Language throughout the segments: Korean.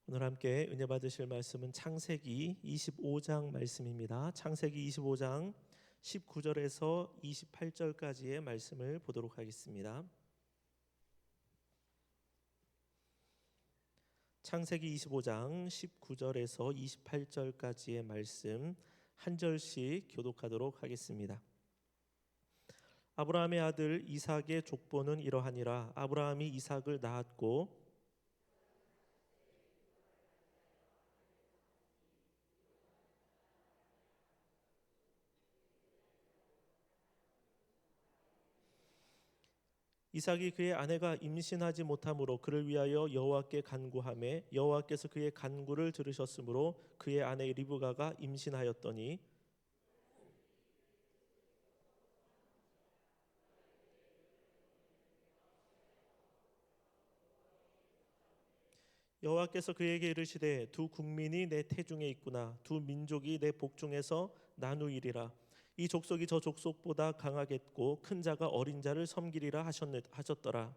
오늘 함께 은혜 받으실 말씀은 창세기 25장 말씀입니다. 창세기 25장 19절에서 28절까지의 말씀을 보도록 하겠습니다. 창세기 25장 19절에서 28절까지의 말씀 한 절씩 교독하도록 하겠습니다. 아브라함의 아들 이삭의 족보는 이러하니라. 아브라함이 이삭을 낳았고 이삭이 그의 아내가 임신하지 못하므로 그를 위하여 여호와께 간구하매 여호와께서 그의 간구를 들으셨으므로 그의 아내 리브가가 임신하였더니 여호와께서 그에게 이르시되 두 국민이 내 태중에 있구나. 두 민족이 내 복중에서 나누이리라. 이 족속이 저 족속보다 강하겠고 큰 자가 어린 자를 섬기리라 하셨더라.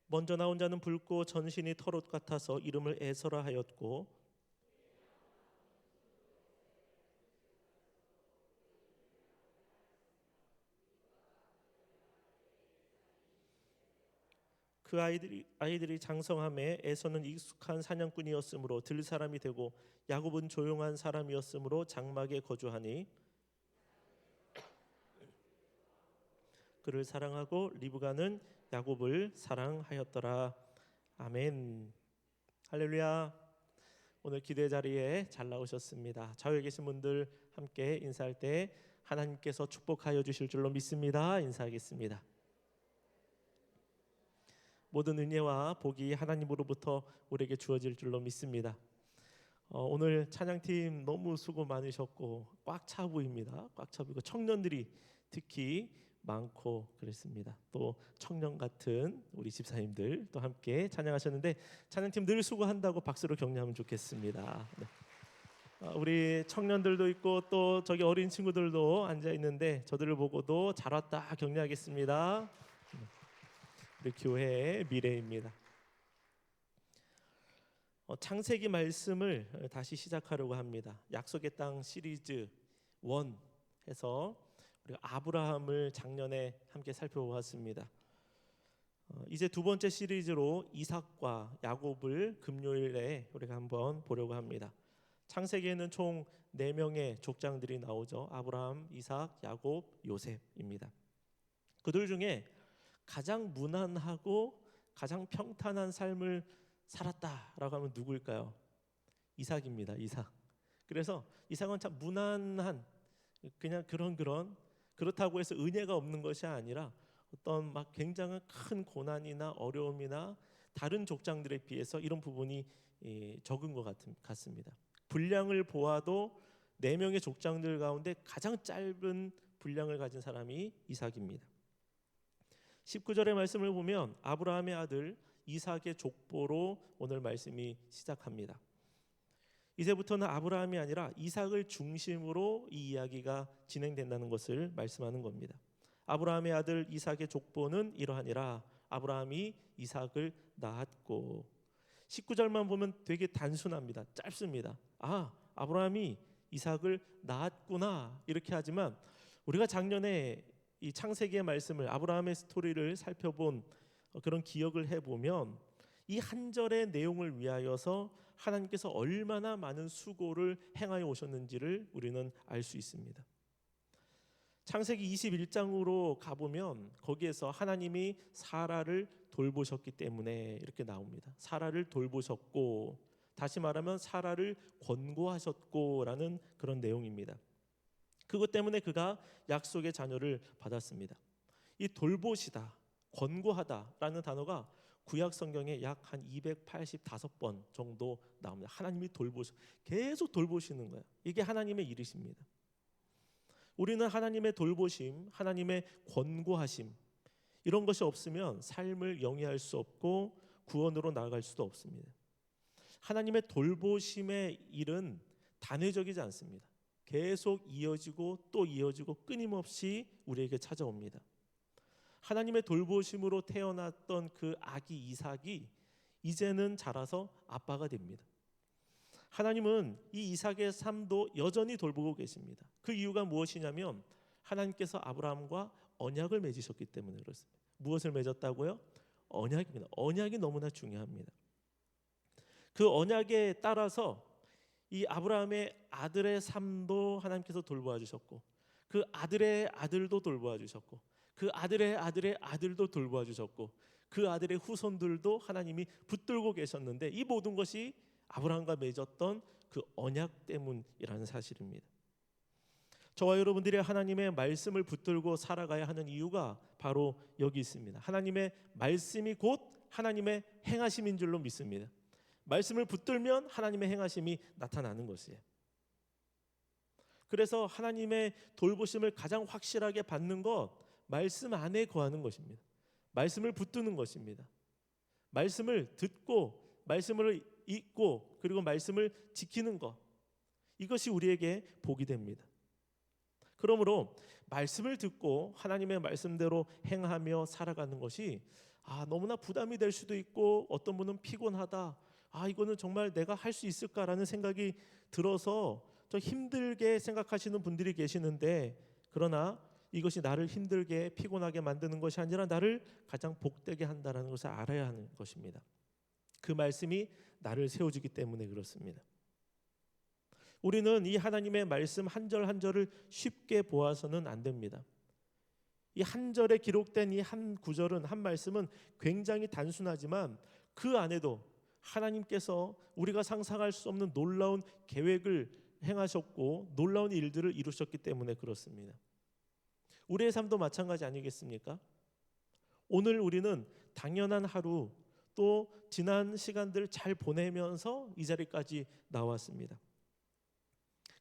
먼저 나온 자는 붉고 전신이 털옷 같아서 이름을 에서라 하였고 그 아이들이 장성함에 에서는 익숙한 사냥꾼이었으므로 들 사람이 되고 야곱은 조용한 사람이었으므로 장막에 거주하니 그를 사랑하고 리브가는 야곱을 사랑하였더라. 아멘. 할렐루야. 오늘 기대 자리에 잘 나오셨습니다. 좌우에 계신 분들 함께 인사할 때 하나님께서 축복하여 주실 줄로 믿습니다. 인사하겠습니다. 모든 은혜와 복이 하나님으로부터 우리에게 주어질 줄로 믿습니다. 오늘 찬양팀 너무 수고 많으셨고 꽉 차 보입니다. 꽉 차 보이고 청년들이 특히 많고 그랬습니다. 또 청년 같은 우리 집사님들 또 함께 찬양하셨는데 찬양팀 늘 수고한다고 박수로 격려하면 좋겠습니다. 네. 우리 청년들도 있고 또 저기 어린 친구들도 앉아 있는데 저들을 보고도 잘 왔다 격려하겠습니다. 우리 교회의 미래입니다. 창세기 말씀을 다시 시작하려고 합니다. 약속의 땅 시리즈 1 해서 우리가 아브라함을 작년에 함께 살펴보았습니다. 이제 두 번째 시리즈로 이삭과 야곱을 금요일에 우리가 한번 보려고 합니다. 창세기에는 총 4명의 족장들이 나오죠. 아브라함, 이삭, 야곱, 요셉입니다. 그들 중에 가장 무난하고 가장 평탄한 삶을 살았다라고 하면 누구일까요? 이삭입니다. 이삭. 그래서 이삭은 참 무난한 그냥 그렇다고 해서 은혜가 없는 것이 아니라 어떤 막 굉장한 큰 고난이나 어려움이나 다른 족장들에 비해서 이런 부분이 적은 것 같습니다. 분량을 보아도 4명의 족장들 가운데 가장 짧은 분량을 가진 사람이 이삭입니다. 19절의 말씀을 보면 아브라함의 아들 이삭의 족보로 오늘 말씀이 시작합니다. 이제부터는 아브라함이 아니라 이삭을 중심으로 이 이야기가 진행된다는 것을 말씀하는 겁니다. 아브라함의 아들 이삭의 족보는 이러하니라. 아브라함이 이삭을 낳았고 19절만 보면 되게 단순합니다. 짧습니다. 아브라함이 이삭을 낳았구나 이렇게 하지만 우리가 작년에 이 창세기의 말씀을 아브라함의 스토리를 살펴본 그런 기억을 해보면 이 한 절의 내용을 위하여서 하나님께서 얼마나 많은 수고를 행하여 오셨는지를 우리는 알 수 있습니다. 창세기 21장으로 가보면 거기에서 하나님이 사라를 돌보셨기 때문에 이렇게 나옵니다. 사라를 돌보셨고 다시 말하면 사라를 권고하셨고라는 그런 내용입니다. 그것 때문에 그가 약속의 자녀를 받았습니다. 이 돌보시다, 권고하다라는 단어가 구약 성경에 약 한 285번 정도 나옵니다. 하나님이 계속 돌보시는 거예요. 이게 하나님의 일이십니다. 우리는 하나님의 돌보심, 하나님의 권고하심 이런 것이 없으면 삶을 영위할 수 없고 구원으로 나아갈 수도 없습니다. 하나님의 돌보심의 일은 단회적이지 않습니다. 계속 이어지고 또 이어지고 끊임없이 우리에게 찾아옵니다. 하나님의 돌보심으로 태어났던 그 아기 이삭이 이제는 자라서 아빠가 됩니다. 하나님은 이 이삭의 삶도 여전히 돌보고 계십니다. 그 이유가 무엇이냐면 하나님께서 아브라함과 언약을 맺으셨기 때문에 그렇습니다. 무엇을 맺었다고요? 언약입니다. 언약이 너무나 중요합니다. 그 언약에 따라서 이 아브라함의 아들의 삶도 하나님께서 돌보아 주셨고, 그 아들의 아들도 돌보아 주셨고, 그 아들의 아들의 아들도 돌보아 주셨고, 그 아들의 후손들도 하나님이 붙들고 계셨는데, 이 모든 것이 아브라함과 맺었던 그 언약 때문이라는 사실입니다. 저와 여러분들이 하나님의 말씀을 붙들고 살아가야 하는 이유가 바로 여기 있습니다. 하나님의 말씀이 곧 하나님의 행하심인 줄로 믿습니다. 말씀을 붙들면 하나님의 행하심이 나타나는 것이에요. 그래서 하나님의 돌보심을 가장 확실하게 받는 것, 말씀 안에 거하는 것입니다. 말씀을 붙드는 것입니다. 말씀을 듣고 말씀을 읽고 그리고 말씀을 지키는 것, 이것이 우리에게 복이 됩니다. 그러므로 말씀을 듣고 하나님의 말씀대로 행하며 살아가는 것이 너무나 부담이 될 수도 있고, 어떤 분은 피곤하다, 이거는 정말 내가 할 수 있을까라는 생각이 들어서 좀 힘들게 생각하시는 분들이 계시는데, 그러나 이것이 나를 힘들게 피곤하게 만드는 것이 아니라 나를 가장 복되게 한다는 것을 알아야 하는 것입니다. 그 말씀이 나를 세워주기 때문에 그렇습니다. 우리는 이 하나님의 말씀 한 절 한 절을 쉽게 보아서는 안 됩니다. 이 한 절에 기록된 이 한 구절은, 한 말씀은 굉장히 단순하지만 그 안에도 하나님께서 우리가 상상할 수 없는 놀라운 계획을 행하셨고 놀라운 일들을 이루셨기 때문에 그렇습니다. 우리의 삶도 마찬가지 아니겠습니까? 오늘 우리는 당연한 하루, 또 지난 시간들 잘 보내면서 이 자리까지 나왔습니다.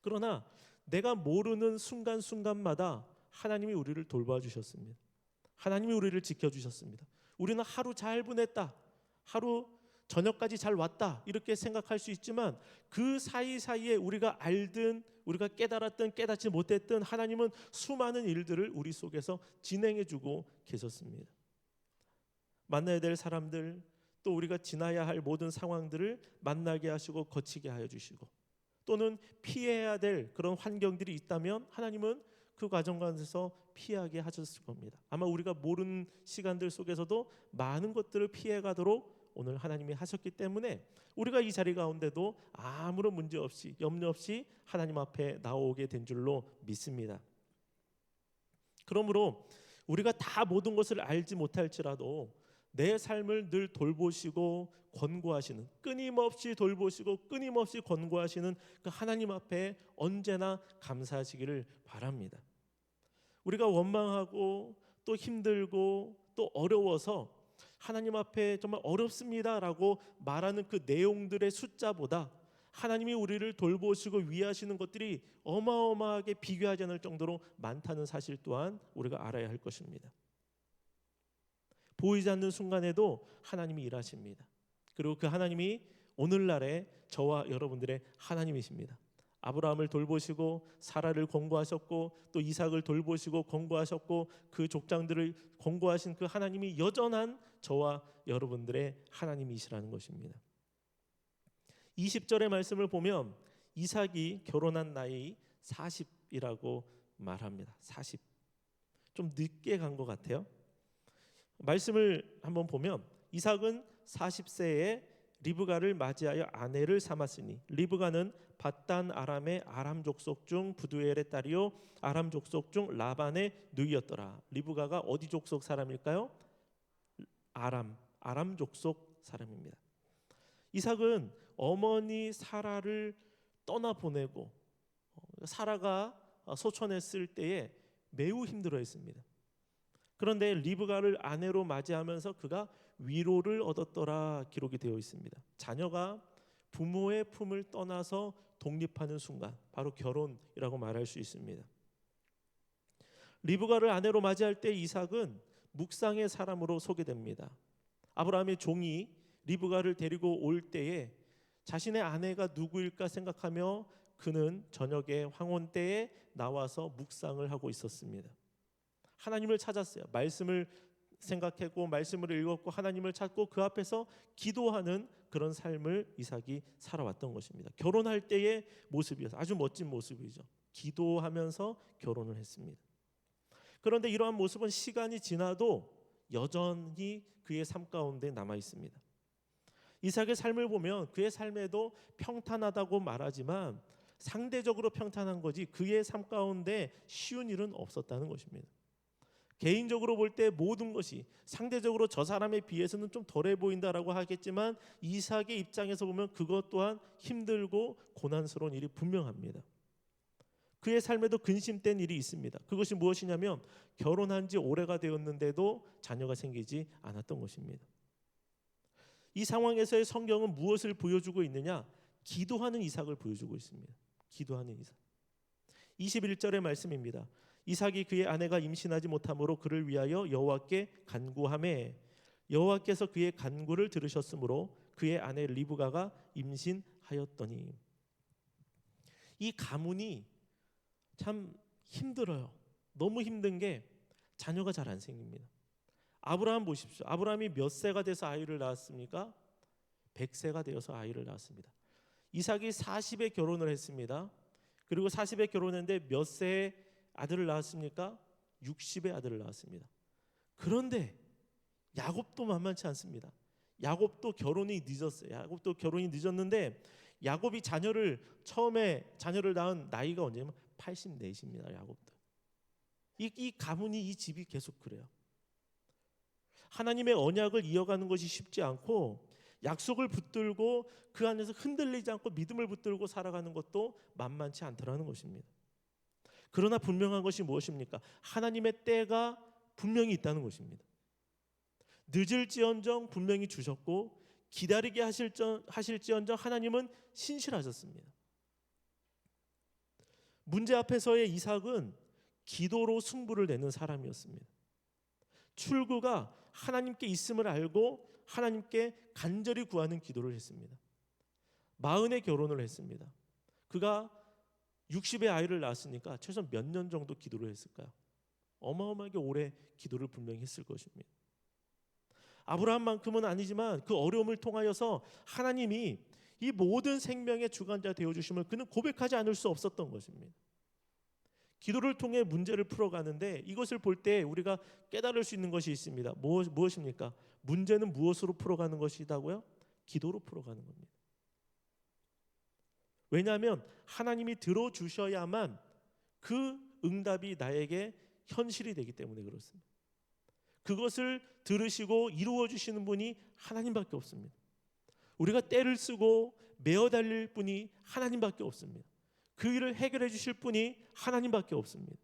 그러나 내가 모르는 순간순간마다 하나님이 우리를 돌봐주셨습니다. 하나님이 우리를 지켜주셨습니다. 우리는 하루 잘 보냈다, 하루 저녁까지 잘 왔다, 이렇게 생각할 수 있지만 그 사이사이에 우리가 알든 우리가 깨달았든 깨닫지 못했든 하나님은 수많은 일들을 우리 속에서 진행해주고 계셨습니다. 만나야 될 사람들, 또 우리가 지나야 할 모든 상황들을 만나게 하시고 거치게 하여 주시고, 또는 피해야 될 그런 환경들이 있다면 하나님은 그 과정 가운데서 피하게 하셨을 겁니다. 아마 우리가 모르는 시간들 속에서도 많은 것들을 피해가도록 오늘 하나님이 하셨기 때문에 우리가 이 자리 가운데도 아무런 문제 없이 염려 없이 하나님 앞에 나오게 된 줄로 믿습니다. 그러므로 우리가 다 모든 것을 알지 못할지라도 내 삶을 늘 돌보시고 권고하시는, 끊임없이 돌보시고 끊임없이 권고하시는 그 하나님 앞에 언제나 감사하시기를 바랍니다. 우리가 원망하고 또 힘들고 또 어려워서 하나님 앞에 정말 어렵습니다라고 말하는 그 내용들의 숫자보다 하나님이 우리를 돌보시고 위하시는 것들이 어마어마하게 비교하지 않을 정도로 많다는 사실 또한 우리가 알아야 할 것입니다. 보이지 않는 순간에도 하나님이 일하십니다. 그리고 그 하나님이 오늘날의 저와 여러분들의 하나님이십니다. 아브라함을 돌보시고 사라를 권고하셨고 또 이삭을 돌보시고 권고하셨고 그 족장들을 권고하신 그 하나님이 여전한 저와 여러분들의 하나님이시라는 것입니다. 20절의 말씀을 보면 이삭이 결혼한 나이 40이라고 말합니다. 40. 좀 늦게 간 것 같아요. 말씀을 한번 보면 이삭은 40세에 리브가를 맞이하여 아내를 삼았으니 리브가는 밧단 아람의 아람 족속 중 부두엘의 딸이요 아람 족속 중 라반의 누이였더라. 리브가가 어디 족속 사람일까요? 아람 족속 사람입니다. 이삭은 어머니 사라를 떠나 보내고 사라가 소천했을 때에 매우 힘들어했습니다. 그런데 리브가를 아내로 맞이하면서 그가 위로를 얻었더라 기록이 되어 있습니다. 자녀가 부모의 품을 떠나서 독립하는 순간, 바로 결혼이라고 말할 수 있습니다. 리브가를 아내로 맞이할 때 이삭은 묵상의 사람으로 소개됩니다. 아브라함의 종이 리브가를 데리고 올 때에 자신의 아내가 누구일까 생각하며 그는 저녁에 황혼 때에 나와서 묵상을 하고 있었습니다. 하나님을 찾았어요. 말씀을 생각하고 말씀을 읽었고 하나님을 찾고 그 앞에서 기도하는 그런 삶을 이삭이 살아왔던 것입니다. 결혼할 때의 모습이어서 아주 멋진 모습이죠. 기도하면서 결혼을 했습니다. 그런데 이러한 모습은 시간이 지나도 여전히 그의 삶 가운데 남아 있습니다. 이삭의 삶을 보면 그의 삶에도 평탄하다고 말하지만 상대적으로 평탄한 거지 그의 삶 가운데 쉬운 일은 없었다는 것입니다. 개인적으로 볼 때 모든 것이 상대적으로 저 사람에 비해서는 좀 덜해 보인다라고 하겠지만 이삭의 입장에서 보면 그것 또한 힘들고 고난스러운 일이 분명합니다. 그의 삶에도 근심된 일이 있습니다. 그것이 무엇이냐면 결혼한 지 오래가 되었는데도 자녀가 생기지 않았던 것입니다. 이 상황에서의 성경은 무엇을 보여주고 있느냐? 기도하는 이삭을 보여주고 있습니다. 기도하는 이삭. 21절의 말씀입니다. 이삭이 그의 아내가 임신하지 못함으로 그를 위하여 여호와께 간구하매 여호와께서 그의 간구를 들으셨으므로 그의 아내 리브가가 임신하였더니. 이 가문이 참 힘들어요. 너무 힘든 게 자녀가 잘 안 생깁니다. 아브라함 보십시오. 아브라함이 몇 세가 돼서 아이를 낳았습니까? 100세가 되어서 아이를 낳았습니다. 이삭이 40에 결혼을 했습니다. 그리고 40에 결혼했는데 몇 세에 아들을 낳았습니까? 60에 아들을 낳았습니다. 그런데 야곱도 만만치 않습니다. 야곱도 결혼이 늦었어요. 야곱도 결혼이 늦었는데 야곱이 처음에 자녀를 낳은 나이가 언제냐면 84입니다. 야곱도. 이 가문이 이 집이 계속 그래요. 하나님의 언약을 이어가는 것이 쉽지 않고 약속을 붙들고 그 안에서 흔들리지 않고 믿음을 붙들고 살아가는 것도 만만치 않더라는 것입니다. 그러나 분명한 것이 무엇입니까? 하나님의 때가 분명히 있다는 것입니다. 늦을지언정 분명히 주셨고 기다리게 하실지언정 하나님은 신실하셨습니다. 문제 앞에서의 이삭은 기도로 승부를 내는 사람이었습니다. 출구가 하나님께 있음을 알고 하나님께 간절히 구하는 기도를 했습니다. 40에 결혼을 했습니다. 그가 60에 아이를 낳았으니까 최소 몇 년 정도 기도를 했을까요? 어마어마하게 오래 기도를 분명히 했을 것입니다. 아브라함만큼은 아니지만 그 어려움을 통하여서 하나님이 이 모든 생명의 주관자 되어주심을 그는 고백하지 않을 수 없었던 것입니다. 기도를 통해 문제를 풀어가는데 이것을 볼 때 우리가 깨달을 수 있는 것이 있습니다. 무엇입니까? 문제는 무엇으로 풀어가는 것이다고요? 기도로 풀어가는 겁니다. 왜냐하면 하나님이 들어주셔야만 그 응답이 나에게 현실이 되기 때문에 그렇습니다. 그것을 들으시고 이루어 주시는 분이 하나님밖에 없습니다. 우리가 때를 쓰고 메어 달릴 분이 하나님밖에 없습니다. 그 일을 해결해 주실 분이 하나님밖에 없습니다.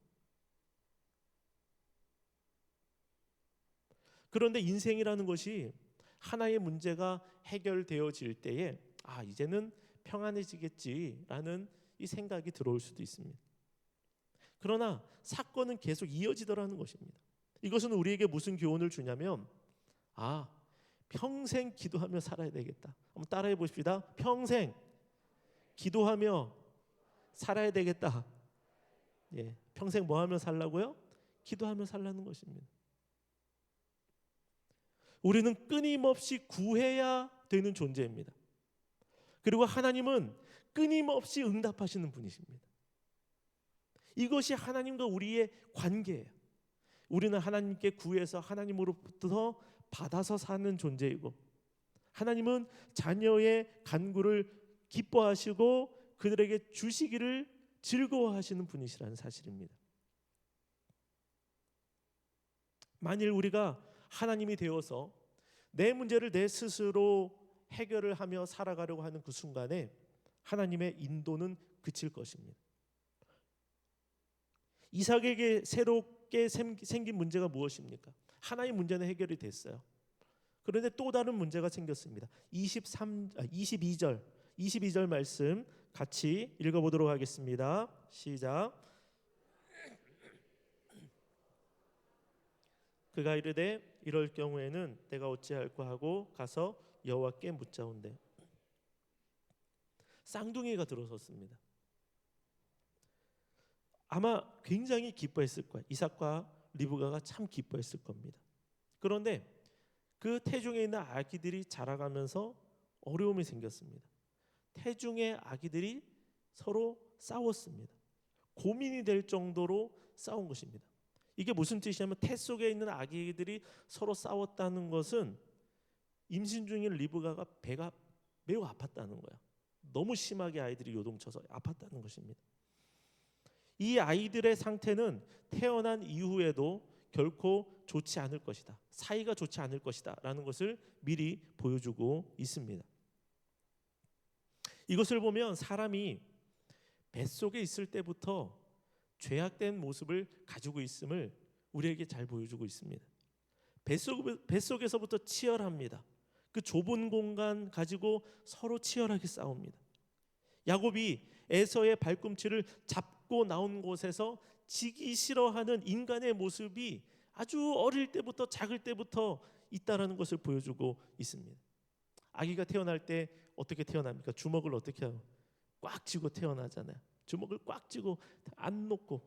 그런데 인생이라는 것이 하나의 문제가 해결되어질 때에 이제는 평안해지겠지라는 이 생각이 들어올 수도 있습니다. 그러나 사건은 계속 이어지더라는 것입니다. 이것은 우리에게 무슨 교훈을 주냐면 평생 기도하며 살아야 되겠다. 한번 따라해 보십시다. 평생 기도하며 살아야 되겠다. 평생 뭐 하며 살라고요? 기도하며 살라는 것입니다. 우리는 끊임없이 구해야 되는 존재입니다. 그리고 하나님은 끊임없이 응답하시는 분이십니다. 이것이 하나님과 우리의 관계예요. 우리는 하나님께 구해서 하나님으로부터 받아서 사는 존재이고 하나님은 자녀의 간구를 기뻐하시고 그들에게 주시기를 즐거워하시는 분이시라는 사실입니다. 만일 우리가 하나님이 되어서 내 문제를 내 스스로 해결을 하며 살아가려고 하는 그 순간에 하나님의 인도는 그칠 것입니다. 이삭에게 새롭게 생긴 문제가 무엇입니까? 하나의 문제는 해결이 됐어요. 그런데 또 다른 문제가 생겼습니다. 22절 말씀 같이 읽어보도록 하겠습니다. 시작. 그가 이르되 이럴 경우에는 내가 어찌할까 하고 가서 여호와께 묻자온대. 쌍둥이가 들어섰습니다. 아마 굉장히 기뻐했을 거예요. 이삭과 리브가가 참 기뻐했을 겁니다. 그런데 그 태중에 있는 아기들이 자라가면서 어려움이 생겼습니다. 태중의 아기들이 서로 싸웠습니다. 고민이 될 정도로 싸운 것입니다. 이게 무슨 뜻이냐면 태 속에 있는 아기들이 서로 싸웠다는 것은 임신 중인 리브가가 배가 매우 아팠다는 거야. 너무 심하게 아이들이 요동쳐서 아팠다는 것입니다. 이 아이들의 상태는 태어난 이후에도 결코 좋지 않을 것이다. 사이가 좋지 않을 것이다 라는 것을 미리 보여주고 있습니다. 이것을 보면 사람이 뱃속에 있을 때부터 죄악된 모습을 가지고 있음을 우리에게 잘 보여주고 있습니다. 뱃속에서부터 치열합니다. 그 좁은 공간 가지고 서로 치열하게 싸웁니다. 야곱이 에서의 발꿈치를 잡고 나온 곳에서 지기 싫어하는 인간의 모습이 아주 어릴 때부터 작을 때부터 있다라는 것을 보여주고 있습니다. 아기가 태어날 때 어떻게 태어납니까? 주먹을 어떻게 하고 꽉 쥐고 태어나잖아요. 주먹을 꽉 쥐고 안 놓고,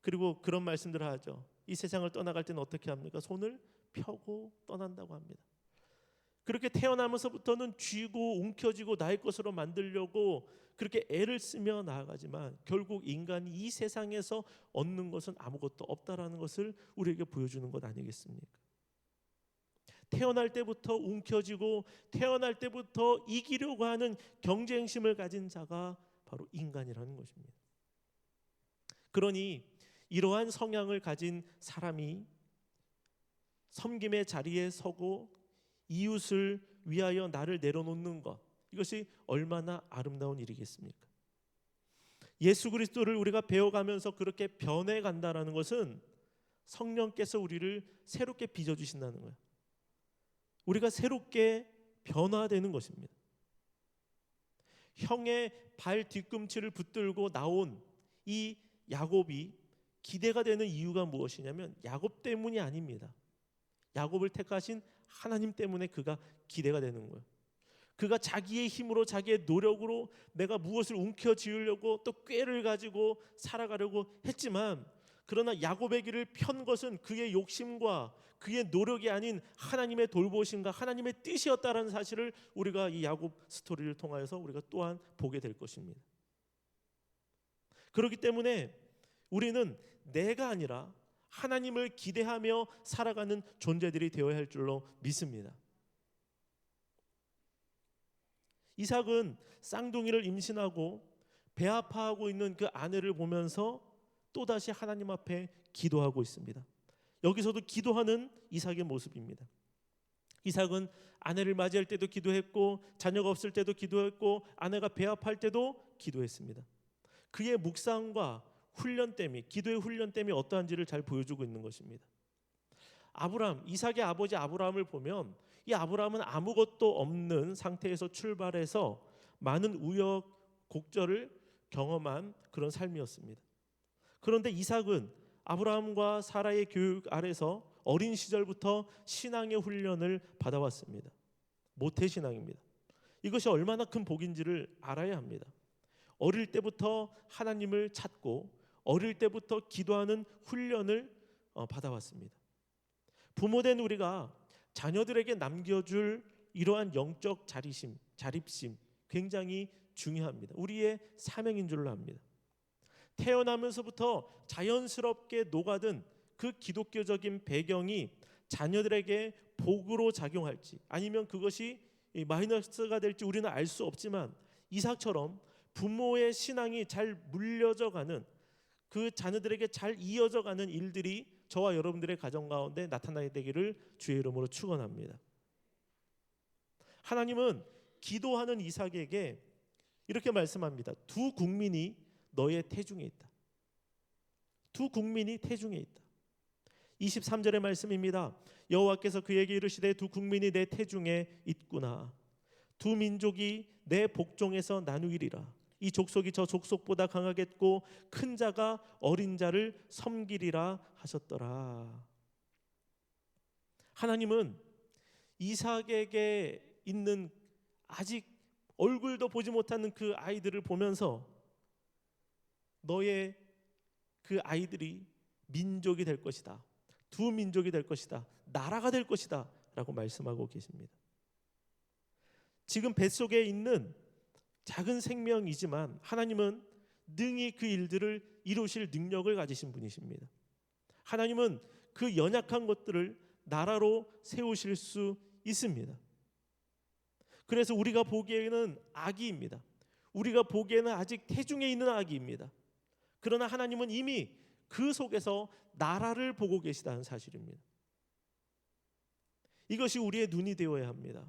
그리고 그런 말씀들을 하죠. 이 세상을 떠나갈 때는 어떻게 합니까? 손을 펴고 떠난다고 합니다. 그렇게 태어나면서부터는 쥐고 움켜쥐고 나의 것으로 만들려고 그렇게 애를 쓰며 나아가지만 결국 인간이 이 세상에서 얻는 것은 아무것도 없다라는 것을 우리에게 보여주는 것 아니겠습니까? 태어날 때부터 움켜쥐고 태어날 때부터 이기려고 하는 경쟁심을 가진 자가 바로 인간이라는 것입니다. 그러니 이러한 성향을 가진 사람이 섬김의 자리에 서고 이웃을 위하여 나를 내려놓는 것, 이것이 얼마나 아름다운 일이겠습니까? 예수 그리스도를 우리가 배워가면서 그렇게 변해간다는 것은 성령께서 우리를 새롭게 빚어주신다는 거예요. 우리가 새롭게 변화되는 것입니다. 형의 발 뒤꿈치를 붙들고 나온 이 야곱이 기대가 되는 이유가 무엇이냐면 야곱 때문이 아닙니다. 야곱을 택하신 하나님 때문에 그가 기대가 되는 거예요. 그가 자기의 힘으로 자기의 노력으로 내가 무엇을 움켜쥐으려고 또 꾀를 가지고 살아가려고 했지만, 그러나 야곱의 길을 편 것은 그의 욕심과 그의 노력이 아닌 하나님의 돌보심과 하나님의 뜻이었다라는 사실을 우리가 이 야곱 스토리를 통하여서 우리가 또한 보게 될 것입니다. 그렇기 때문에 우리는 내가 아니라 하나님을 기대하며 살아가는 존재들이 되어야 할 줄로 믿습니다. 이삭은 쌍둥이를 임신하고 배 아파하고 있는 그 아내를 보면서 또다시 하나님 앞에 기도하고 있습니다. 여기서도 기도하는 이삭의 모습입니다. 이삭은 아내를 맞이할 때도 기도했고 자녀가 없을 때도 기도했고 아내가 배 아파할 때도 기도했습니다. 그의 묵상과 훈련됨이, 기도의 훈련됨이 어떠한지를 잘 보여주고 있는 것입니다. 이삭의 아버지 아브라함을 보면 이 아브라함은 아무것도 없는 상태에서 출발해서 많은 우여곡절을 경험한 그런 삶이었습니다. 그런데 이삭은 아브라함과 사라의 교육 아래서 어린 시절부터 신앙의 훈련을 받아왔습니다. 모태신앙입니다. 이것이 얼마나 큰 복인지를 알아야 합니다. 어릴 때부터 하나님을 찾고 어릴 때부터 기도하는 훈련을 받아왔습니다. 부모된 우리가 자녀들에게 남겨줄 이러한 영적 자립심 굉장히 중요합니다. 우리의 사명인 줄로 압니다. 태어나면서부터 자연스럽게 녹아든 그 기독교적인 배경이 자녀들에게 복으로 작용할지 아니면 그것이 마이너스가 될지 우리는 알 수 없지만, 이삭처럼 부모의 신앙이 잘 물려져가는, 그 자녀들에게 잘 이어져가는 일들이 저와 여러분들의 가정 가운데 나타나게 되기를 주의 이름으로 축원합니다. 하나님은 기도하는 이삭에게 이렇게 말씀합니다. 두 국민이 너의 태중에 있다. 두 국민이 태중에 있다. 23절의 말씀입니다. 여호와께서 그에게 이르시되 두 국민이 내 태중에 있구나. 두 민족이 내 복종에서 나누이리라. 이 족속이 저 족속보다 강하겠고 큰 자가 어린 자를 섬기리라 하셨더라. 하나님은 이삭에게 있는 아직 얼굴도 보지 못하는 그 아이들을 보면서 너의 그 아이들이 민족이 될 것이다. 두 민족이 될 것이다. 나라가 될 것이다. 라고 말씀하고 계십니다. 지금 뱃속에 있는 작은 생명이지만 하나님은 능히 그 일들을 이루실 능력을 가지신 분이십니다. 하나님은 그 연약한 것들을 나라로 세우실 수 있습니다. 그래서 우리가 보기에는 아기입니다. 우리가 보기에는 아직 태중에 있는 아기입니다. 그러나 하나님은 이미 그 속에서 나라를 보고 계시다는 사실입니다. 이것이 우리의 눈이 되어야 합니다.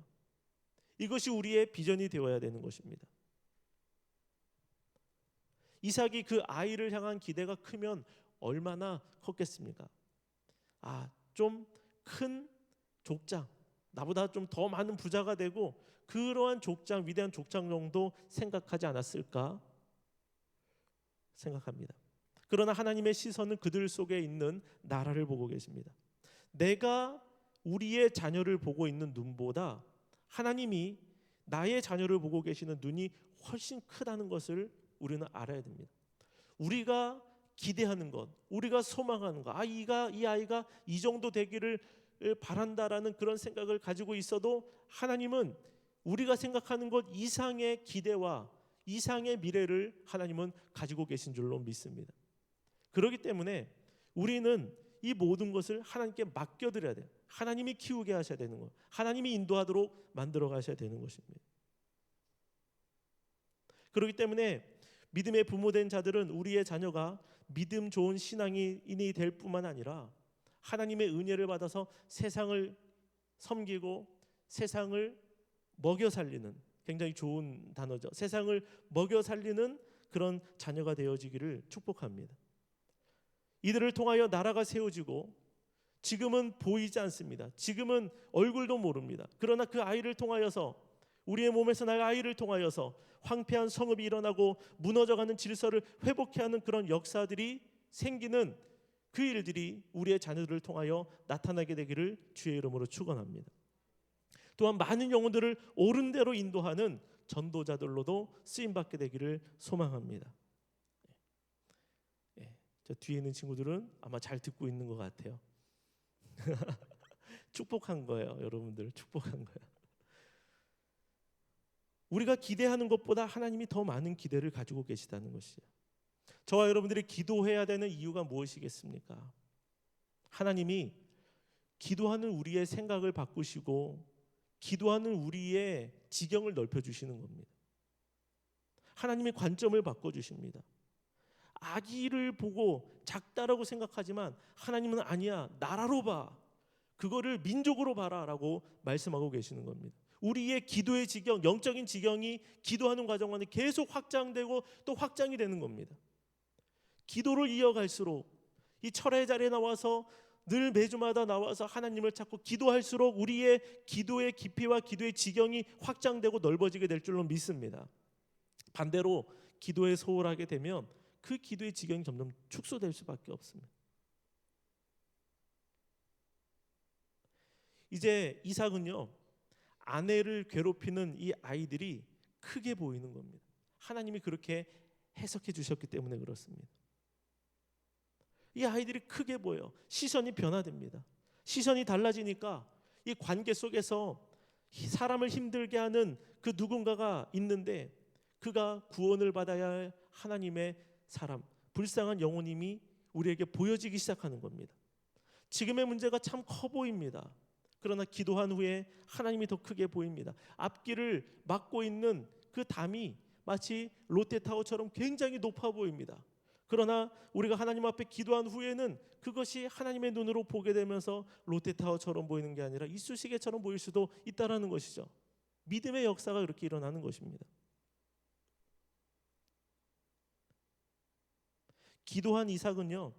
이것이 우리의 비전이 되어야 되는 것입니다. 이삭이 그 아이를 향한 기대가 크면 얼마나 컸겠습니까? 좀 큰 족장, 나보다 좀 더 많은 부자가 되고 그러한 족장, 위대한 족장 정도 생각하지 않았을까 생각합니다. 그러나 하나님의 시선은 그들 속에 있는 나라를 보고 계십니다. 내가 우리의 자녀를 보고 있는 눈보다 하나님이 나의 자녀를 보고 계시는 눈이 훨씬 크다는 것을 우리는 알아야 됩니다. 우리가 기대하는 것, 우리가 소망하는 것, 이 아이가 이 정도 되기를 바란다라는 그런 생각을 가지고 있어도 하나님은 우리가 생각하는 것 이상의 기대와 이상의 미래를 하나님은 가지고 계신 줄로 믿습니다. 그렇기 때문에 우리는 이 모든 것을 하나님께 맡겨드려야 돼요. 하나님이 키우게 하셔야 되는 것, 하나님이 인도하도록 만들어 가셔야 되는 것입니다. 그렇기 때문에 믿음의 부모된 자들은 우리의 자녀가 믿음 좋은 신앙인이 될 뿐만 아니라 하나님의 은혜를 받아서 세상을 섬기고 세상을 먹여 살리는, 굉장히 좋은 단어죠. 세상을 먹여 살리는 그런 자녀가 되어지기를 축복합니다. 이들을 통하여 나라가 세워지고 지금은 보이지 않습니다. 지금은 얼굴도 모릅니다. 그러나 그 아이를 통하여서, 우리의 몸에서 날 아이를 통하여서 황폐한 성읍이 일어나고 무너져가는 질서를 회복해 하는 그런 역사들이 생기는 그 일들이 우리의 자녀들을 통하여 나타나게 되기를 주의 이름으로 축원합니다. 또한 많은 영혼들을 옳은 대로 인도하는 전도자들로도 쓰임받게 되기를 소망합니다. 저 뒤에 있는 친구들은 아마 잘 듣고 있는 것 같아요. 축복한 거예요. 여러분들 축복한 거예요. 우리가 기대하는 것보다 하나님이 더 많은 기대를 가지고 계시다는 것이죠. 저와 여러분들이 기도해야 되는 이유가 무엇이겠습니까? 하나님이 기도하는 우리의 생각을 바꾸시고 기도하는 우리의 지경을 넓혀주시는 겁니다. 하나님의 관점을 바꿔주십니다. 아기를 보고 작다라고 생각하지만 하나님은 아니야, 나라로 봐, 그거를 민족으로 봐라 라고 말씀하고 계시는 겁니다. 우리의 기도의 지경, 영적인 지경이 기도하는 과정 안에 계속 확장되고 또 확장이 되는 겁니다. 기도를 이어갈수록 이 철의 자리에 나와서 늘 매주마다 나와서 하나님을 찾고 기도할수록 우리의 기도의 깊이와 기도의 지경이 확장되고 넓어지게 될 줄로 믿습니다. 반대로 기도에 소홀하게 되면 그 기도의 지경이 점점 축소될 수밖에 없습니다. 이제 이삭은요, 아내를 괴롭히는 이 아이들이 크게 보이는 겁니다. 하나님이 그렇게 해석해 주셨기 때문에 그렇습니다. 이 아이들이 크게 보여. 시선이 변화됩니다. 시선이 달라지니까 이 관계 속에서 사람을 힘들게 하는 그 누군가가 있는데 그가 구원을 받아야 할 하나님의 사람, 불쌍한 영혼임이 우리에게 보여지기 시작하는 겁니다. 지금의 문제가 참 커 보입니다. 그러나 기도한 후에 하나님이 더 크게 보입니다. 앞길을 막고 있는 그 담이 마치 롯데타워처럼 굉장히 높아 보입니다. 그러나 우리가 하나님 앞에 기도한 후에는 그것이 하나님의 눈으로 보게 되면서 롯데타워처럼 보이는 게 아니라 이쑤시개처럼 보일 수도 있다라는 것이죠. 믿음의 역사가 그렇게 일어나는 것입니다. 기도한 이삭은요,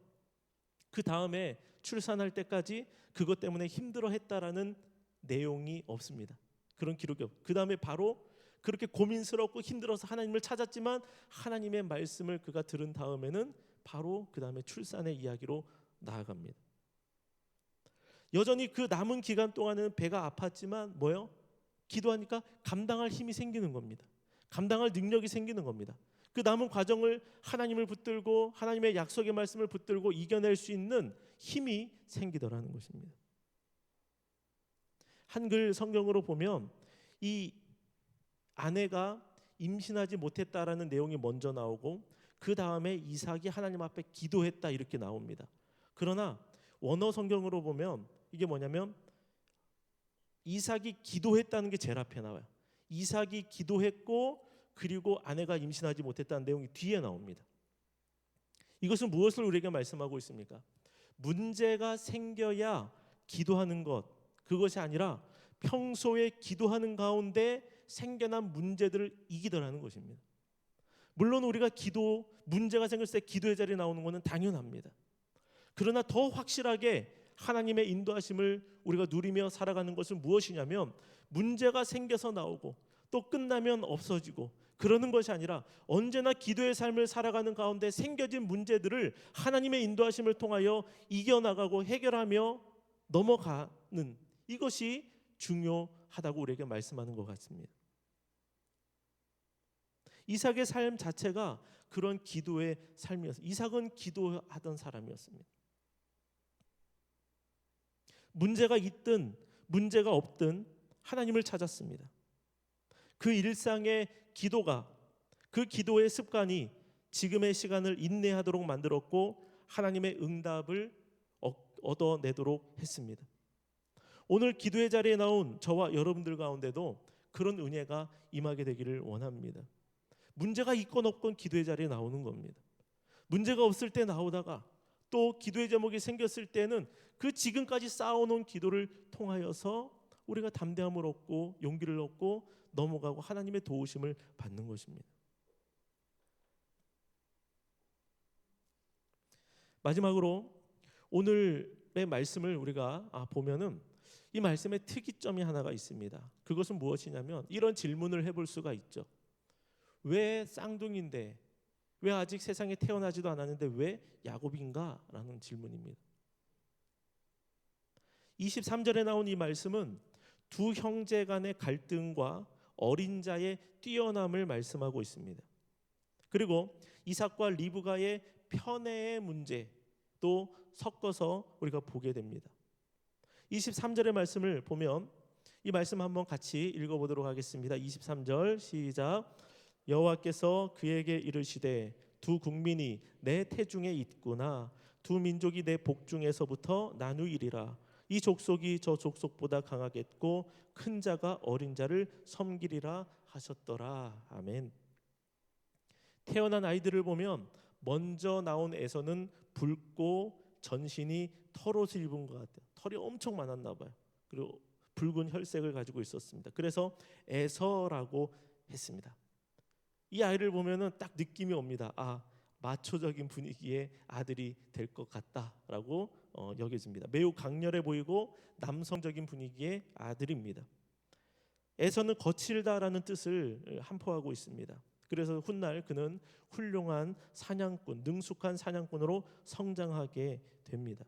그 다음에 출산할 때까지 그것 때문에 힘들어했다라는 내용이 없습니다. 그런 기록이 없고 그 다음에 바로 그렇게 고민스럽고 힘들어서 하나님을 찾았지만 하나님의 말씀을 그가 들은 다음에는 바로 그 다음에 출산의 이야기로 나아갑니다. 여전히 그 남은 기간 동안은 배가 아팠지만 뭐요? 기도하니까 감당할 힘이 생기는 겁니다. 감당할 능력이 생기는 겁니다. 그 남은 과정을 하나님을 붙들고 하나님의 약속의 말씀을 붙들고 이겨낼 수 있는 힘이 생기더라는 것입니다. 한글 성경으로 보면 이 아내가 임신하지 못했다라는 내용이 먼저 나오고 그 다음에 이삭이 하나님 앞에 기도했다 이렇게 나옵니다. 그러나 원어 성경으로 보면 이게 뭐냐면 이삭이 기도했다는 게 제일 앞에 나와요. 이삭이 기도했고 그리고 아내가 임신하지 못했다는 내용이 뒤에 나옵니다. 이것은 무엇을 우리에게 말씀하고 있습니까? 문제가 생겨야 기도하는 것, 그것이 아니라 평소에 기도하는 가운데 생겨난 문제들을 이기더라는 것입니다. 물론 우리가 문제가 생겼을 때 기도의 자리에 나오는 것은 당연합니다. 그러나 더 확실하게 하나님의 인도하심을 우리가 누리며 살아가는 것은 무엇이냐면 문제가 생겨서 나오고 또 끝나면 없어지고 그러는 것이 아니라 언제나 기도의 삶을 살아가는 가운데 생겨진 문제들을 하나님의 인도하심을 통하여 이겨나가고 해결하며 넘어가는 이것이 중요하다고 우리에게 말씀하는 것 같습니다. 이삭의 삶 자체가 그런 기도의 삶이었어요. 이삭은 기도하던 사람이었습니다. 문제가 있든 문제가 없든 하나님을 찾았습니다. 그 일상의 기도가, 그 기도의 습관이 지금의 시간을 인내하도록 만들었고 하나님의 응답을 얻어내도록 했습니다. 오늘 기도의 자리에 나온 저와 여러분들 가운데도 그런 은혜가 임하게 되기를 원합니다. 문제가 있건 없건 기도의 자리에 나오는 겁니다. 문제가 없을 때 나오다가 또 기도의 제목이 생겼을 때는 그 지금까지 쌓아놓은 기도를 통하여서 우리가 담대함을 얻고 용기를 얻고 넘어가고 하나님의 도우심을 받는 것입니다. 마지막으로 오늘의 말씀을 우리가 보면은 이 말씀의 특이점이 하나가 있습니다. 그것은 무엇이냐면 이런 질문을 해볼 수가 있죠. 왜 쌍둥이인데, 왜 아직 세상에 태어나지도 않았는데 왜 야곱인가? 라는 질문입니다. 23절에 나온 이 말씀은 두 형제 간의 갈등과 어린 자의 뛰어남을 말씀하고 있습니다. 그리고 이삭과 리브가의 편애의 문제도 섞어서 우리가 보게 됩니다. 23절의 말씀을 보면 이 말씀 한번 같이 읽어보도록 하겠습니다. 23절 시작. 여호와께서 그에게 이르시되 두 국민이 내 태중에 있구나. 두 민족이 내 복중에서부터 나누이리라. 이 족속이 저 족속보다 강하겠고 큰 자가 어린 자를 섬기리라 하셨더라. 아멘. 태어난 아이들을 보면 먼저 나온 에서는 붉고 전신이 털옷을 입은 것 같아요. 털이 엄청 많았나 봐요. 그리고 붉은 혈색을 가지고 있었습니다. 그래서 에서라고 했습니다. 이 아이를 보면은 딱 느낌이 옵니다. 마초적인 분위기의 아들이 될 것 같다라고 여겨집니다. 매우 강렬해 보이고 남성적인 분위기의 아들입니다. 에서는 거칠다라는 뜻을 함포하고 있습니다. 그래서 훗날 그는 훌륭한 사냥꾼, 능숙한 사냥꾼으로 성장하게 됩니다.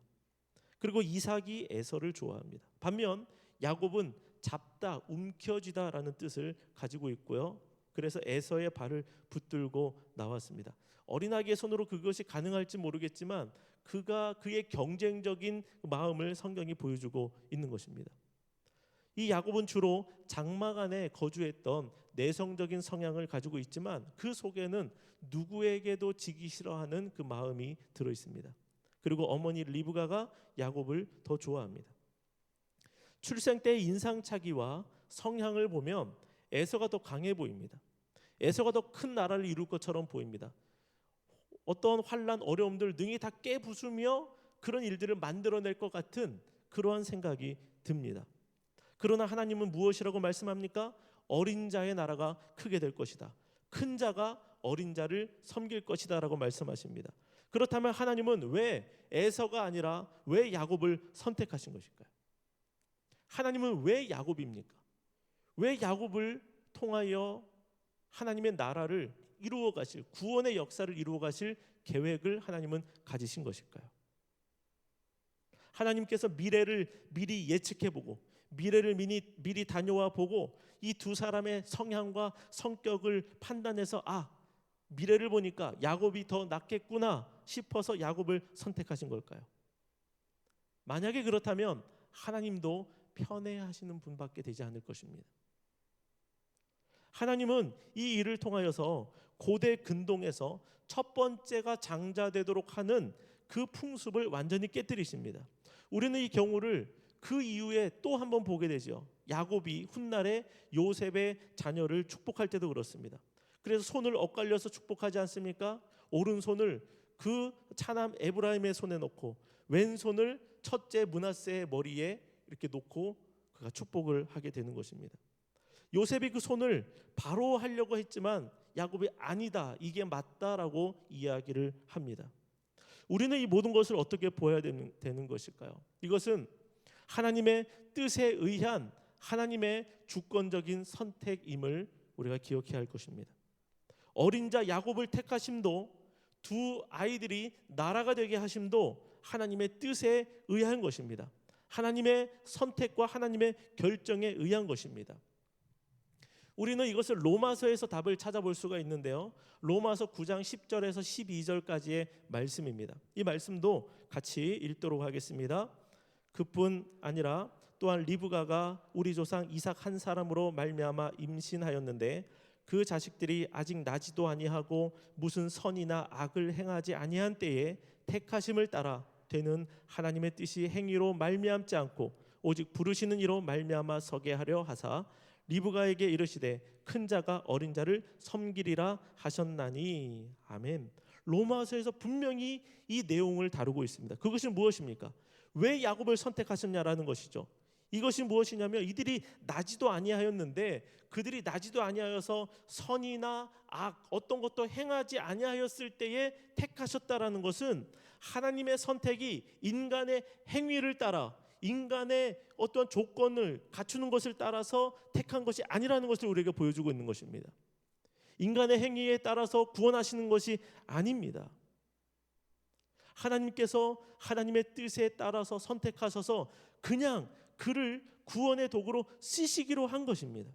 그리고 이삭이 에서를 좋아합니다. 반면 야곱은 잡다, 움켜쥐다라는 뜻을 가지고 있고요. 그래서 에서의 발을 붙들고 나왔습니다. 어린아기의 손으로 그것이 가능할지 모르겠지만 그의 경쟁적인 마음을 성경이 보여주고 있는 것입니다. 이 야곱은 주로 장막 안에 거주했던 내성적인 성향을 가지고 있지만 그 속에는 누구에게도 지기 싫어하는 그 마음이 들어 있습니다. 그리고 어머니 리브가가 야곱을 더 좋아합니다. 출생 때의 인상착의와 성향을 보면 에서가 더 강해 보입니다. 에서가 더 큰 나라를 이룰 것처럼 보입니다. 어떤 환난, 어려움들 능히 다 깨부수며 그런 일들을 만들어낼 것 같은 그러한 생각이 듭니다. 그러나 하나님은 무엇이라고 말씀합니까? 어린 자의 나라가 크게 될 것이다. 큰 자가 어린 자를 섬길 것이다 라고 말씀하십니다. 그렇다면 하나님은 왜 에서가 아니라 왜 야곱을 선택하신 것일까요? 하나님은 왜 야곱입니까? 왜 야곱을 통하여 하나님의 나라를 이루어 가실, 구원의 역사를 이루어 가실 계획을 하나님은 가지신 것일까요? 하나님께서 미래를 미리 예측해 보고 미래를 미리 다녀와 보고 이 두 사람의 성향과 성격을 판단해서 미래를 보니까 야곱이 더 낫겠구나 싶어서 야곱을 선택하신 걸까요? 만약에 그렇다면 하나님도 편애하시는 분밖에 되지 않을 것입니다. 하나님은 이 일을 통하여서 고대 근동에서 첫 번째가 장자되도록 하는 그 풍습을 완전히 깨뜨리십니다. 우리는 이 경우를 그 이후에 또 한 번 보게 되죠. 야곱이 훗날에 요셉의 자녀를 축복할 때도 그렇습니다. 그래서 손을 엇갈려서 축복하지 않습니까? 오른손을 그 차남 에브라임의 손에 놓고 왼손을 첫째 므낫세의 머리에 이렇게 놓고 그가 축복을 하게 되는 것입니다. 요셉이 그 손을 바로 하려고 했지만 야곱이 아니다, 이게 맞다라고 이야기를 합니다. 우리는 이 모든 것을 어떻게 보아야 되는 것일까요? 이것은 하나님의 뜻에 의한 하나님의 주권적인 선택임을 우리가 기억해야 할 것입니다. 어린 자 야곱을 택하심도 두 아이들이 나라가 되게 하심도 하나님의 뜻에 의한 것입니다. 하나님의 선택과 하나님의 결정에 의한 것입니다. 우리는 이것을 로마서에서 답을 찾아볼 수가 있는데요. 로마서 9장 10절에서 12절까지의 말씀입니다. 이 말씀도 같이 읽도록 하겠습니다. 그뿐 아니라 또한 리브가가 우리 조상 이삭 한 사람으로 말미암아 임신하였는데 그 자식들이 아직 나지도 아니하고 무슨 선이나 악을 행하지 아니한 때에 택하심을 따라 되는 하나님의 뜻이 행위로 말미암지 않고 오직 부르시는 이로 말미암아 서게 하려 하사 리브가에게 이르시되 큰 자가 어린 자를 섬기리라 하셨나니. 아멘. 로마서에서 분명히 이 내용을 다루고 있습니다. 그것이 무엇입니까? 왜 야곱을 선택하셨냐라는 것이죠. 이것이 무엇이냐면 이들이 나지도 아니하였는데 그들이 나지도 아니하여서 선이나 악 어떤 것도 행하지 아니하였을 때에 택하셨다라는 것은 하나님의 선택이 인간의 행위를 따라 인간의 어떤 조건을 갖추는 것을 따라서 택한 것이 아니라는 것을 우리에게 보여주고 있는 것입니다. 인간의 행위에 따라서 구원하시는 것이 아닙니다. 하나님께서 하나님의 뜻에 따라서 선택하셔서 그냥 그를 구원의 도구로 쓰시기로 한 것입니다.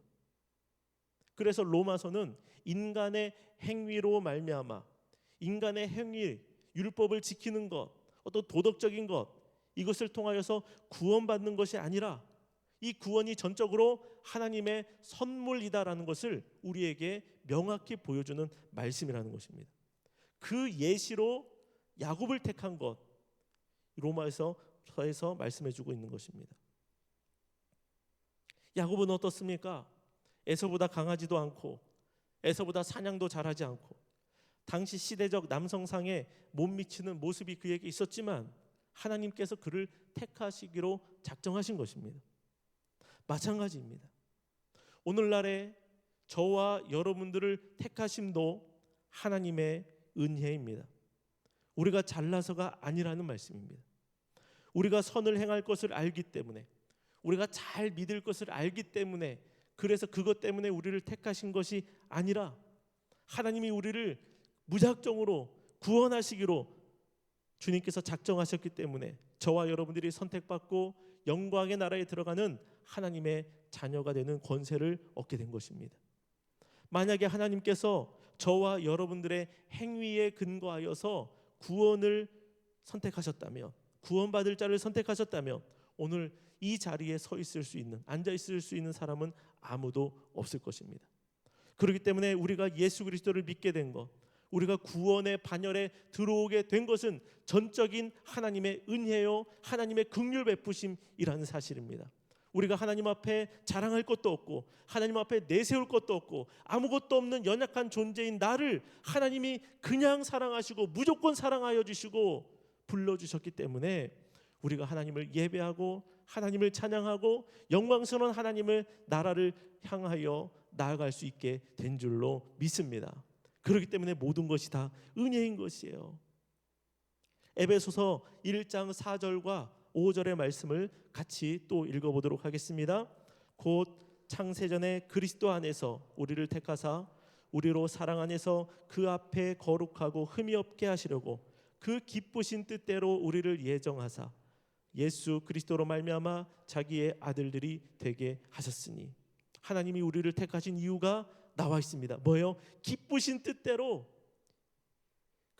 그래서 로마서는 인간의 행위로 말미암아 인간의 행위, 율법을 지키는 것, 어떤 도덕적인 것 이것을 통하여서 구원받는 것이 아니라 이 구원이 전적으로 하나님의 선물이다라는 것을 우리에게 명확히 보여주는 말씀이라는 것입니다. 그 예시로 야곱을 택한 것 로마서에서 말씀해주고 있는 것입니다. 야곱은 어떻습니까? 에서보다 강하지도 않고 에서보다 사냥도 잘하지 않고 당시 시대적 남성상에 못 미치는 모습이 그에게 있었지만 하나님께서 그를 택하시기로 작정하신 것입니다. 마찬가지입니다. 오늘날에 저와 여러분들을 택하심도 하나님의 은혜입니다. 우리가 잘나서가 아니라는 말씀입니다. 우리가 선을 행할 것을 알기 때문에 우리가 잘 믿을 것을 알기 때문에 그래서 그것 때문에 우리를 택하신 것이 아니라 하나님이 우리를 무작정으로 구원하시기로 주님께서 작정하셨기 때문에 저와 여러분들이 선택받고 영광의 나라에 들어가는 하나님의 자녀가 되는 권세를 얻게 된 것입니다. 만약에 하나님께서 저와 여러분들의 행위에 근거하여서 구원을 선택하셨다면 구원받을 자를 선택하셨다면 오늘 이 자리에 서 있을 수 있는 앉아 있을 수 있는 사람은 아무도 없을 것입니다. 그렇기 때문에 우리가 예수 그리스도를 믿게 된 것 우리가 구원의 반열에 들어오게 된 것은 전적인 하나님의 은혜요 하나님의 긍휼 베푸심이라는 사실입니다. 우리가 하나님 앞에 자랑할 것도 없고 하나님 앞에 내세울 것도 없고 아무것도 없는 연약한 존재인 나를 하나님이 그냥 사랑하시고 무조건 사랑하여 주시고 불러주셨기 때문에 우리가 하나님을 예배하고 하나님을 찬양하고 영광스러운 하나님을 나라를 향하여 나아갈 수 있게 된 줄로 믿습니다. 그렇기 때문에 모든 것이 다 은혜인 것이에요. 에베소서 1장 4절과 5절의 말씀을 같이 또 읽어보도록 하겠습니다. 곧 창세전에 그리스도 안에서 우리를 택하사 우리로 사랑 안에서 그 앞에 거룩하고 흠이 없게 하시려고 그 기쁘신 뜻대로 우리를 예정하사 예수 그리스도로 말미암아 자기의 아들들이 되게 하셨으니 하나님이 우리를 택하신 이유가 나와 있습니다. 뭐예요? 기쁘신 뜻대로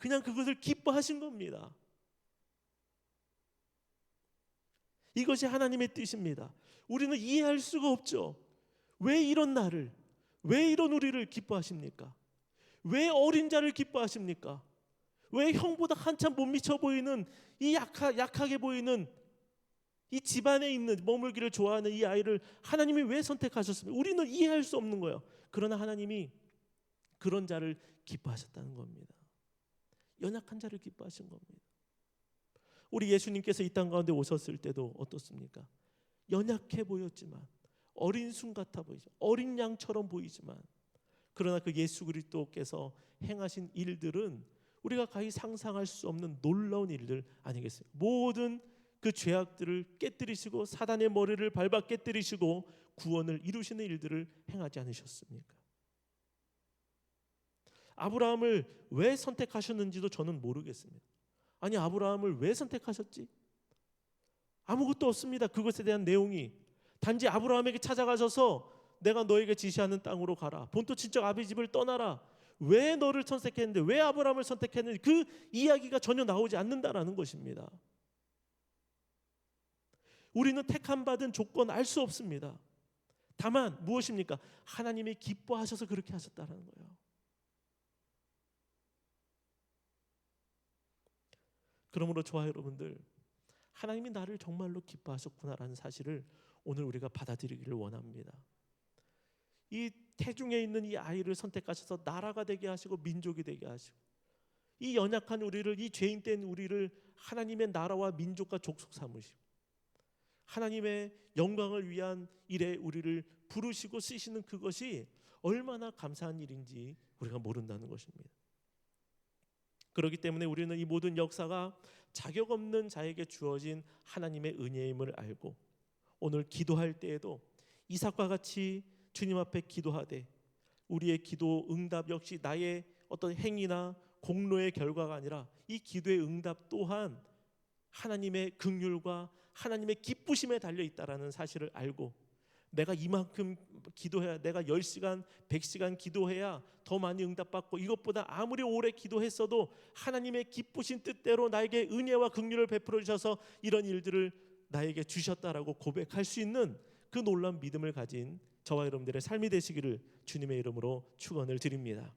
그냥 그것을 기뻐하신 겁니다. 이것이 하나님의 뜻입니다. 우리는 이해할 수가 없죠. 왜 이런 나를, 왜 이런 우리를 기뻐하십니까? 왜 어린 자를 기뻐하십니까? 왜 형보다 한참 못 미쳐 보이는 이 약하게 보이는 이 집안에 있는 머물기를 좋아하는 이 아이를 하나님이 왜 선택하셨습니까? 우리는 이해할 수 없는 거예요. 그러나 하나님이 그런 자를 기뻐하셨다는 겁니다. 연약한 자를 기뻐하신 겁니다. 우리 예수님께서 이 땅 가운데 오셨을 때도 어떻습니까? 연약해 보였지만, 어린 순 같아 보이죠. 어린 양처럼 보이지만, 그러나 그 예수 그리스도께서 행하신 일들은 우리가 가히 상상할 수 없는 놀라운 일들 아니겠어요? 모든 그 죄악들을 깨뜨리시고 사단의 머리를 밟아 깨뜨리시고 구원을 이루시는 일들을 행하지 않으셨습니까? 아브라함을 왜 선택하셨는지도 저는 모르겠습니다. 아니, 아브라함을 왜 선택하셨지? 아무것도 없습니다. 그것에 대한 내용이. 단지 아브라함에게 찾아가셔서 내가 너에게 지시하는 땅으로 가라, 본토 친척 아비 집을 떠나라, 왜 너를 선택했는데, 왜 아브라함을 선택했는지 그 이야기가 전혀 나오지 않는다라는 것입니다. 우리는 택함 받은 조건 알 수 없습니다. 다만 무엇입니까? 하나님이 기뻐하셔서 그렇게 하셨다는 거예요. 그러므로 저와 여러분들, 하나님이 나를 정말로 기뻐하셨구나라는 사실을 오늘 우리가 받아들이기를 원합니다. 이 태중에 있는 이 아이를 선택하셔서 나라가 되게 하시고 민족이 되게 하시고, 이 연약한 우리를, 이 죄인 된 우리를 하나님의 나라와 민족과 족속 삼으시고 하나님의 영광을 위한 일에 우리를 부르시고 쓰시는 그것이 얼마나 감사한 일인지 우리가 모른다는 것입니다. 그렇기 때문에 우리는 이 모든 역사가 자격 없는 자에게 주어진 하나님의 은혜임을 알고, 오늘 기도할 때에도 이삭과 같이 주님 앞에 기도하되 우리의 기도 응답 역시 나의 어떤 행위나 공로의 결과가 아니라 이 기도의 응답 또한 하나님의 긍휼과 하나님의 기쁘심에 달려 있다라는 사실을 알고, 내가 이만큼 기도해야, 내가 10시간 100시간 기도해야 더 많이 응답받고, 이것보다 아무리 오래 기도했어도 하나님의 기쁘신 뜻대로 나에게 은혜와 긍휼을 베풀어 주셔서 이런 일들을 나에게 주셨다라고 고백할 수 있는 그 놀라운 믿음을 가진 저와 여러분들의 삶이 되시기를 주님의 이름으로 축원을 드립니다.